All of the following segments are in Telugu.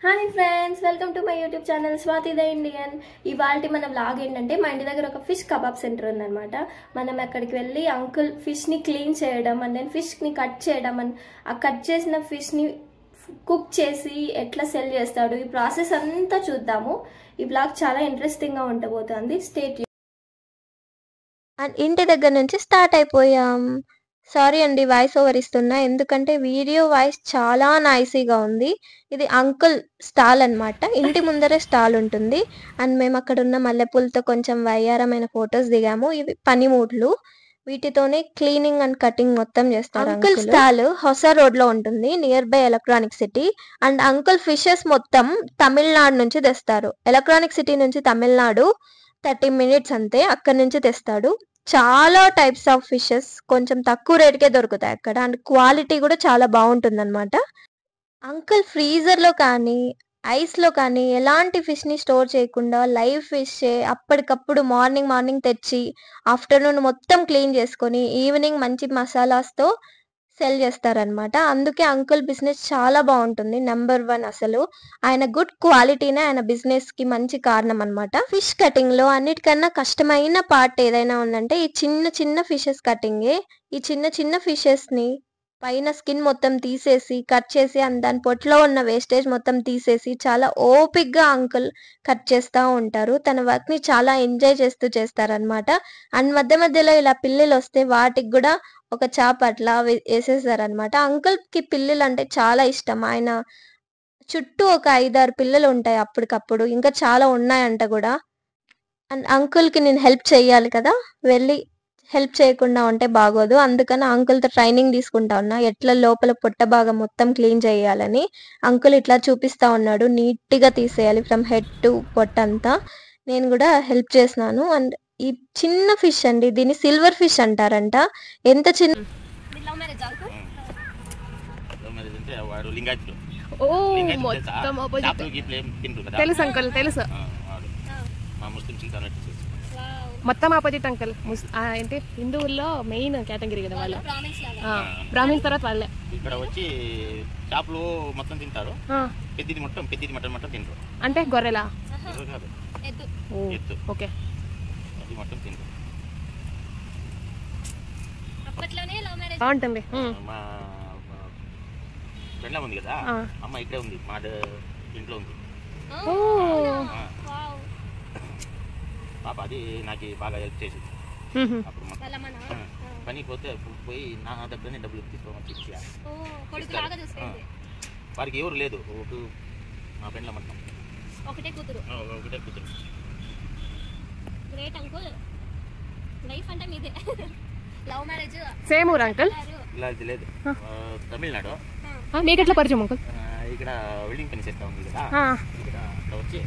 Hi friends, welcome to my YouTube channel Swathi the Indian. ఇవాళ మన వ్లాగ్ ఏంటంటే, మా ఇంటి దగ్గర ఒక ఫిష్ కబాబ్ సెంటర్ ఉందన్నమాట. మనం అక్కడికి వెళ్ళి అంకుల్ ఫిష్ని క్లీన్ చేయడం అండ్ దెన్ ఫిష్ని కట్ చేయడం అండ్ ఆ కట్ చేసిన ఫిష్ని కుక్ చేసి ఎట్లా సెల్ చేస్తాడు, ఈ ప్రాసెస్ అంతా చూద్దాము. ఈ వ్లాగ్ చాలా ఇంట్రెస్టింగ్గా ఉండబోతుంది. Stay tune. అండ్ ఇంటి దగ్గర నుంచి స్టార్ట్ అయిపోయాం. సారీ అండి వాయిస్ ఓవర్ ఇస్తున్నా, ఎందుకంటే వీడియో వాయిస్ చాలా నాయిసీగా ఉంది. ఇది అంకుల్ స్టాల్ అన్నమాట. ఇంటి ముందరే స్టాల్ ఉంటుంది. అండ్ మేము అక్కడ ఉన్న మల్లెపూలతో కొంచెం వయ్యారమైన ఫొటోస్ దిగాము. ఇవి పనిమూట్లు, వీటితోనే క్లీనింగ్ అండ్ కటింగ్ మొత్తం చేస్తారు. అంకుల్ స్టాల్ హొస రోడ్ లో ఉంటుంది, near by electronic city. And uncle fishes మొత్తం తమిళనాడు నుంచి తెస్తారు. ఎలక్ట్రానిక్ సిటీ నుంచి తమిళనాడు 30 minutes అంతే, అక్కడి నుంచి తెస్తాడు. చాలా టైప్స్ ఆఫ్ ఫిషెస్ కొంచెం తక్కువ రేటుకే దొరుకుతాయి అక్కడ. అండ్ క్వాలిటీ కూడా చాలా బాగుంటుంది అనమాట. అంకుల్ ఫ్రీజర్ లో కానీ ఐస్ లో కానీ ఎలాంటి ఫిష్ ని స్టోర్ చేయకుండా లైవ్ ఫిష్ అప్పటికప్పుడు మార్నింగ్ తెచ్చి ఆఫ్టర్నూన్ మొత్తం క్లీన్ చేసుకొని ఈవినింగ్ మంచి మసాలాస్తో సెల్ చేస్తారనమాట. అందుకే అంకుల్ బిజినెస్ చాలా బాగుంటుంది. నెంబర్ 1 అసలు. ఆయన గుడ్ క్వాలిటీనే ఆయన బిజినెస్ కి మంచి కారణం అనమాట. ఫిష్ కటింగ్ లో అన్నిటికన్నా కష్టమైన పార్ట్ ఏదైనా ఉందంటే ఈ చిన్న ఫిషెస్ కటింగే. ఈ చిన్న ఫిషెస్ ని పైన స్కిన్ మొత్తం తీసేసి కట్ చేసి దాని పొట్లో ఉన్న వేస్టేజ్ మొత్తం తీసేసి చాలా ఓపిక్ గా అంకుల్ కట్ చేస్తూ ఉంటారు. తన వర్క్ ని చాలా ఎంజాయ్ చేస్తూ చేస్తారనమాట. అండ్ మధ్యలో ఇలా పిల్లలు వస్తే వాటికి కూడా ఒక చాప అట్లా వేసేసారనమాట. అంకుల్ కి పిల్లలు అంటే చాలా ఇష్టం. ఆయన చుట్టూ ఒక 5-6 పిల్లలు ఉంటాయి అప్పటికప్పుడు, ఇంకా చాలా ఉన్నాయంట కూడా. అండ్ అంకుల్ కి నేను హెల్ప్ చేయాలి కదా, వెళ్ళి హెల్ప్ చేయకుండా ఉంటే బాగోదు. అందుకని అంకుల్తో ట్రైనింగ్ తీసుకుంటా ఉన్నా, ఎట్లా లోపల పొట్ట భాగం మొత్తం క్లీన్ చేయాలని. అంకుల్ ఇట్లా చూపిస్తా ఉన్నాడు, నీట్గా తీసేయాలి ఫ్రమ్ హెడ్ టు పొట్ట అంతా. నేను కూడా హెల్ప్ చేసినాను. అండ్ ఈ చిన్న ఫిష్ అండి, దీన్ని సిల్వర్ ఫిష్ అంటారంట. ఎంత చిన్న తెలుసు అంకుల్, తెలుసు. మొత్తం ఆపోజిట్ అంకుల్. ఏంటి హిందువుల్లో మెయిన్ కేటగిరీ కదా వాళ్ళు. బ్రాహ్మిన్స్ తర్వాత వాళ్ళే ఇక్కడ వచ్చి చేపలు మొత్తం తింటారు. పెద్దది మటన్ తింటారు. అంటే గొర్రెలా? ఓకే, అది మొత్తం తింటారు. బాగుంటుంది. మా ఫ్రెండ్ ఉంది కదా, అమ్మ ఇక్కడే ఉంది, మా ఇంట్లో ఉంది పాప. అది నాకు బాగా హెల్ప్ చేసింది. అప్పుడు పని పోయి నా దగ్గరనే డబ్బులు తీసుకోమని వారికి ఎవరు లేదు. మా ఫ్రెండ్ల మొత్తం ఒకటే కూతురు. గ్రేట్ అంకుల్, లైఫ్ అంటే మీదే. లవ్ మ్యారేజ్ సేమ్ ఊరు అంకుల్? లేదు, తమిళనాడు. మీకు ఎట్లా పరిచయం అంకుల్? ఇక్కడ వెల్డింగ్ పని చేస్తా ఉంది కదా, ఇక్కడ వచ్చి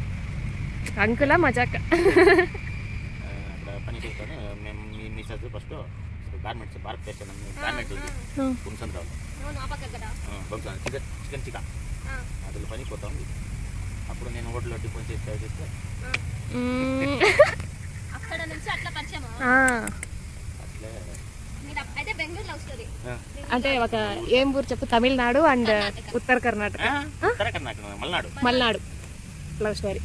అంకులా మజాక్ అక్కడ పని చేస్తాను. మేము మీ చదువు ఫస్ట్ గార్మెంట్స్ భారత్ చేస్తాను. గార్మెంట్ ఉంది గుంసంద్రావు, చికెన్ చికా అందులో పని పోతా ఉంది. అప్పుడు నేను హోటల్లో టిఫిన్ చేస్తే అక్కడ నుంచి అట్లా పరిచయం. అంటే ఒక ఏం ఊరు చెప్పు? తమిళనాడు అండ్ ఉత్తర కర్ణాటక. మల్నాడు లవ్ స్టోరీ,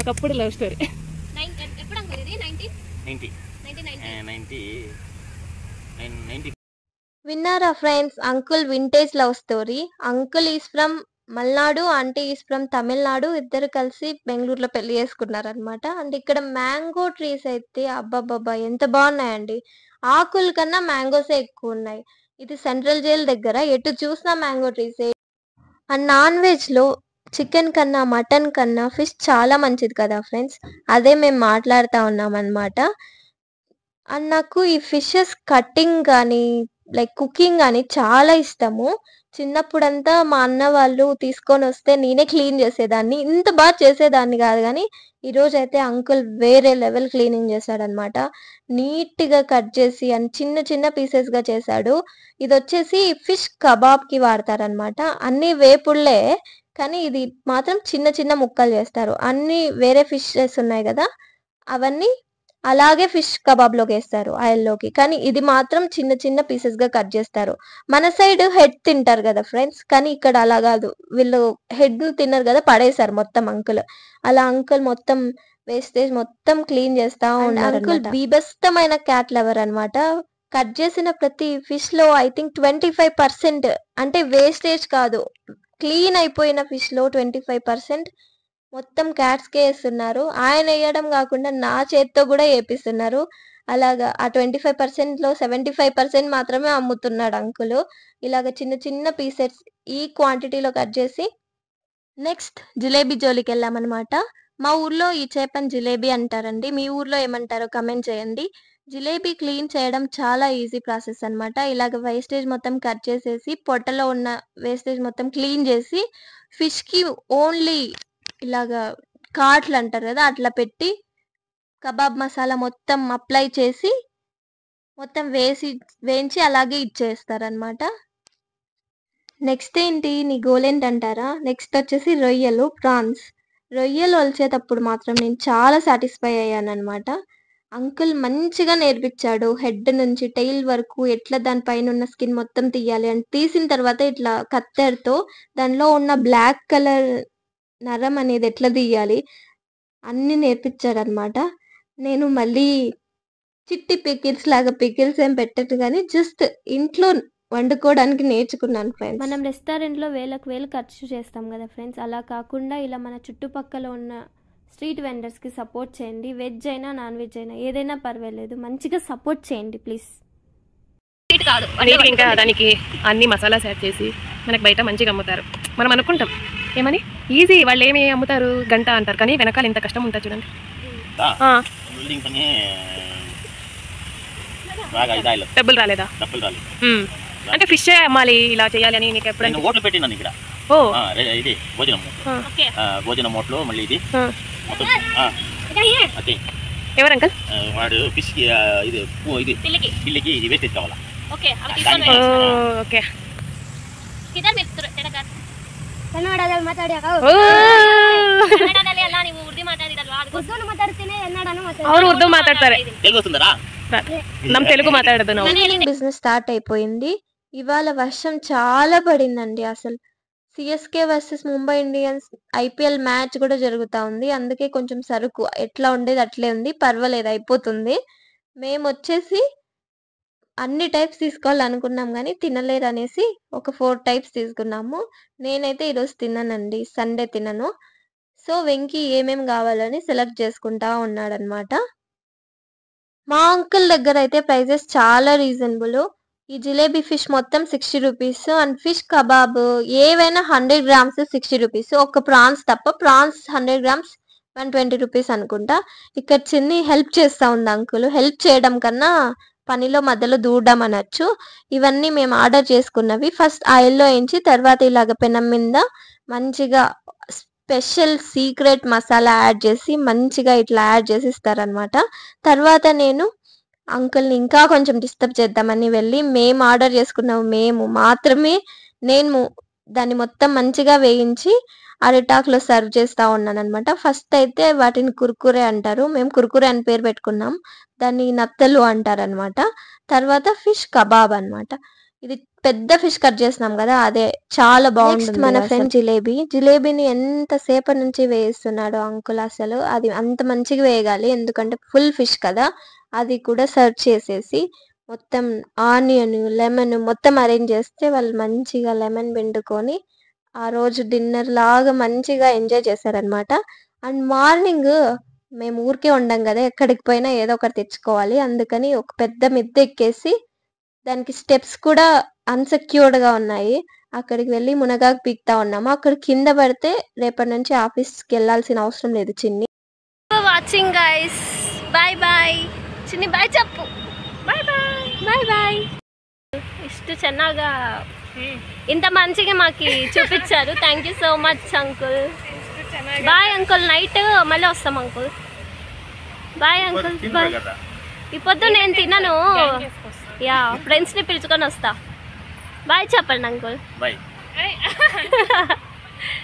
ఒకప్పుడు లవ్ స్టోరీ. విన్నారా friends, uncle vintage love story. Uncle is from Malnad, aunty is from Tamil Nadu. ఇద్దరు కలిసి బెంగళూరులో పెళ్లి చేసుకున్నారనమాట. అండ్ ఇక్కడ మ్యాంగో ట్రీస్ అయితే అబ్బాబ్బా ఎంత బాగున్నాయండి. ఆకుల కన్నా మ్యాంగోసే ఎక్కువ ఉన్నాయి. ఇది సెంట్రల్ జైల్ దగ్గర, ఎటు చూసినా మ్యాంగో ట్రీసే. అండ్ నాన్ వెజ్ లో చికెన్ కన్నా మటన్ కన్నా ఫిష్ చాలా మంచిది కదా ఫ్రెండ్స్, అదే మేము మాట్లాడుతూ ఉన్నాం అనమాట. అండ్ నాకు ఈ ఫిషెస్ కటింగ్ కానీ లైక్ కుకింగ్ కానీ చాలా ఇష్టము. చిన్నప్పుడంతా మా అన్న వాళ్ళు తీసుకొని వస్తే నేనే క్లీన్ చేసేదాన్ని. ఇంత బాగా చేసేదాన్ని కాదు, కానీ ఈరోజు అయితే అంకుల్ వేరే లెవెల్ క్లీనింగ్ చేశాడనమాట. నీట్గా కట్ చేసి అండ్ చిన్న పీసెస్గా చేశాడు. ఇది వచ్చేసి ఫిష్ కబాబ్కి వాడతారనమాట. అన్ని వేపుళ్ళే, కానీ ఇది మాత్రం చిన్న ముక్కలు చేస్తారు. అన్ని వేరే ఫిషెస్ ఉన్నాయి కదా, అవన్నీ అలాగే ఫిష్ కబాబ్లోకి వేస్తారు ఆయిల్లోకి. కానీ ఇది మాత్రం చిన్న చిన్న పీసెస్గా కట్ చేస్తారు. మన సైడ్ హెడ్ తింటారు కదా ఫ్రెండ్స్, కానీ ఇక్కడ అలా కాదు. వీళ్ళు హెడ్ తిన్నారు కదా, పడేశారు మొత్తం అంకుల్. అలా అంకుల్ మొత్తం వేస్టేజ్ మొత్తం క్లీన్ చేస్తా ఉన్నారు. అంకుల్ బీభత్సమైన క్యాట్ లవర్ అనమాట. కట్ చేసిన ప్రతి ఫిష్ లో ఐ థింక్ 25% అంటే వేస్టేజ్ కాదు, క్లీన్ అయిపోయిన ఫిష్ లో 25% మొత్తం క్యాట్స్కే వేస్తున్నారు. ఆయన వేయడం కాకుండా నా చేత్తో కూడా వేపిస్తున్నారు. అలాగా ఆ 25% లో 75% మాత్రమే అమ్ముతున్నాడు అంకులు. ఇలాగ చిన్న చిన్న పీసెస్ ఈ క్వాంటిటీలో కట్ చేసి నెక్స్ట్ జిలేబీ జోలికి వెళ్ళామన్నమాట. మా ఊర్లో ఈ చేపని జిలేబీ అంటారండి. మీ ఊర్లో ఏమంటారో కమెంట్ చేయండి. జిలేబీ క్లీన్ చేయడం చాలా ఈజీ ప్రాసెస్ అనమాట. ఇలాగ వేస్టేజ్ మొత్తం కట్ చేసేసి పొట్టలో ఉన్న వేస్టేజ్ మొత్తం క్లీన్ చేసి ఫిష్కి ఓన్లీ ఇలాగా కాట్లు అంటారు కదా, అట్లా పెట్టి కబాబ్ మసాలా మొత్తం అప్లై చేసి మొత్తం వేయించి అలాగే ఇచ్చేస్తారనమాట. నెక్స్ట్ ఏంటి నీ గోల్ ఏంటంటారా? నెక్స్ట్ వచ్చేసి రొయ్యలు, ప్రాన్స్. రొయ్యలు ఒలిచేటప్పుడు మాత్రం నేను చాలా సాటిస్ఫై అయ్యాను అనమాట. అంకుల్ మంచిగా నేర్పించాడు. హెడ్ నుంచి టెయిల్ వరకు ఎట్లా దానిపైన ఉన్న స్కిన్ మొత్తం తీయాలి అని, తీసిన తర్వాత ఇట్లా కత్తెరతో దానిలో ఉన్న బ్లాక్ కలర్ నరం అనేది ఎట్లా తీయాలి అన్ని నేర్పించాడు అనమాట. నేను మళ్ళీ చిట్టి పికిల్స్ లాగా పికిల్స్ ఏం పెట్టట్టు కానీ జస్ట్ ఇంట్లో వండుకోవడానికి నేర్చుకున్నాను ఫ్రెండ్స్. మనం రెస్టారెంట్లో వేలు ఖర్చు చేస్తాం కదా ఫ్రెండ్స్, అలా కాకుండా ఇలా మన చుట్టుపక్కల ఉన్న స్ట్రీట్ వెండర్స్కి సపోర్ట్ చేయండి. వెజ్ అయినా నాన్ వెజ్ అయినా ఏదైనా పర్వాలేదు, మంచిగా సపోర్ట్ చేయండి ప్లీజ్. ఇంకా దానికి అన్ని మసాలాస్ యాడ్ చేసి మనకు బయట మంచిగా అమ్ముతారు. మనం అనుకుంటాం ఏమని ఈజీ, వాళ్ళు ఏమి అమ్ముతారు గంట అంటారు, కానీ వెనకాల ఇంత కష్టం ఉంటుంది చూడండి. డబ్బులు రాలేదా? అంటే ఫిష్ అమ్మాలి ఇలా చేయాలి అని నీకు ఎప్పుడైనా ఓట్లు పెట్టినాను ఇక్కడ. ఓ ఇది భోజనం, భోజనం ఓట్లు. మళ్ళీ ఇది ఎవరు అంకల్? వాడు ఫిష్ కి ఇది పిల్లికి ఇది వేస్టేజ్ కావాలా. ఓకే ಅವ್ರು ಉರ್ದು ಮಾತಾಡ್ತಾರೆ, ನಮ್ಮ తెలుగు మాట్లాడదు. బిజినెస్ స్టార్ట్ అయిపోయింది. ఇవాళ వర్షం చాలా పడిందండి. అసలు CSK versus Mumbai Indians IPL match కూడా జరుగుతా ఉంది. అందుకే కొంచెం సరుకు ఎట్లా ఉండేది అట్లే ఉంది, పర్వాలేదు అయిపోతుంది. మేము వచ్చేసి అన్ని టైప్స్ తీసుకోవాలనుకున్నాం కానీ తినలేరు అనేసి ఒక 4 టైప్స్ తీసుకున్నాము. నేనైతే ఈరోజు తిన్నానండి, సండే తినను. సో వెంకీ ఏమేమి కావాలని సెలెక్ట్ చేసుకుంటా ఉన్నాడనమాట. మా అంకుల్ దగ్గర అయితే ప్రైజెస్ చాలా రీజనబుల్. ఈ జిలేబీ ఫిష్ మొత్తం 60 రూపీస్ అండ్ ఫిష్ కబాబ్ ఏవైనా 100 గ్రామ్స్ 60 రూపీస్. ఒక ప్రాన్స్ తప్ప, ప్రాన్స్ 100 గ్రామ్స్ 120 రూపీస్ అనుకుంటా. ఇక్కడ చిన్ని హెల్ప్ చేస్తా ఉంది అంకుల్. హెల్ప్ చేయడం కన్నా పనిలో మధ్యలో దూడడం అనొచ్చు. ఇవన్నీ మేము ఆర్డర్ చేసుకున్నవి. ఫస్ట్ ఆయిల్లో వేయించి తర్వాత ఇలాగ పెనం మీద మంచిగా స్పెషల్ సీక్రెట్ మసాలా యాడ్ చేసి మంచిగా ఇట్లా యాడ్ చేసి ఇస్తారనమాట. తర్వాత నేను అంకుల్ని ఇంకా కొంచెం డిస్టర్బ్ చేద్దామని వెళ్ళి మేము ఆర్డర్ చేసుకున్నాము మేము మాత్రమే నేను దాన్ని మొత్తం మంచిగా వేయించి అరిటాకులో సర్వ్ చేస్తూ ఉన్నాను అనమాట. ఫస్ట్ అయితే వాటిని కుర్కురే అంటారు, మేము కుర్కురే అని పేరు పెట్టుకున్నాం. దాన్ని నత్తలు అంటారనమాట. తర్వాత ఫిష్ కబాబ్ అనమాట. ఇది పెద్ద ఫిష్ కట్ చేసినాం కదా, అదే చాలా బాగుంటుంది. మన ఫ్రెండ్ జిలేబీని ఎంతసేపటి నుంచి వేయిస్తున్నాడు అంకుల్. అసలు అది అంత మంచిగా వేయగాలి, ఎందుకంటే ఫుల్ ఫిష్ కదా. అది కూడా సర్వ్ చేసేసి మొత్తం ఆనియన్ లెమన్ మొత్తం అరేంజ్ చేస్తే వాళ్ళు మంచిగా లెమన్ పిండుకొని ఆ రోజు డిన్నర్ లాగా మంచిగా ఎంజాయ్ చేశారనమాట. అండ్ మార్నింగ్ మేము ఊరికే ఉండం కదా, ఎక్కడికి పోయినా ఏదో ఒకటి తెచ్చుకోవాలి. అందుకని ఒక పెద్ద మిద్దె ఎక్కేసి దానికి స్టెప్స్ కూడా అన్సెక్యూర్డ్గా ఉన్నాయి, అక్కడికి వెళ్ళి మునగాకు పీక్తా ఉన్నాము. అక్కడ కింద పడితే రేపటి నుంచి ఆఫీస్కి వెళ్ళాల్సిన అవసరం లేదు. Chinni watching guys, bye bye. Chinni bye చెప్పు. Bye bye. Bye bye. ఇಷ್ಟು ಚೆನ್ನಾగా ఇంత మంచిగా మాకు చూపించారు. Thank you so much uncle. Bye uncle. Night మళ్ళీ వస్తాం అంకుల్. Bye uncle. బాయ్. ఈ పొద్దు నేను తినను, యా ఫ్రెండ్స్ని పిలుచుకొని వస్తా. బాయ్ చెప్పండి అంకుల్. బాయ్.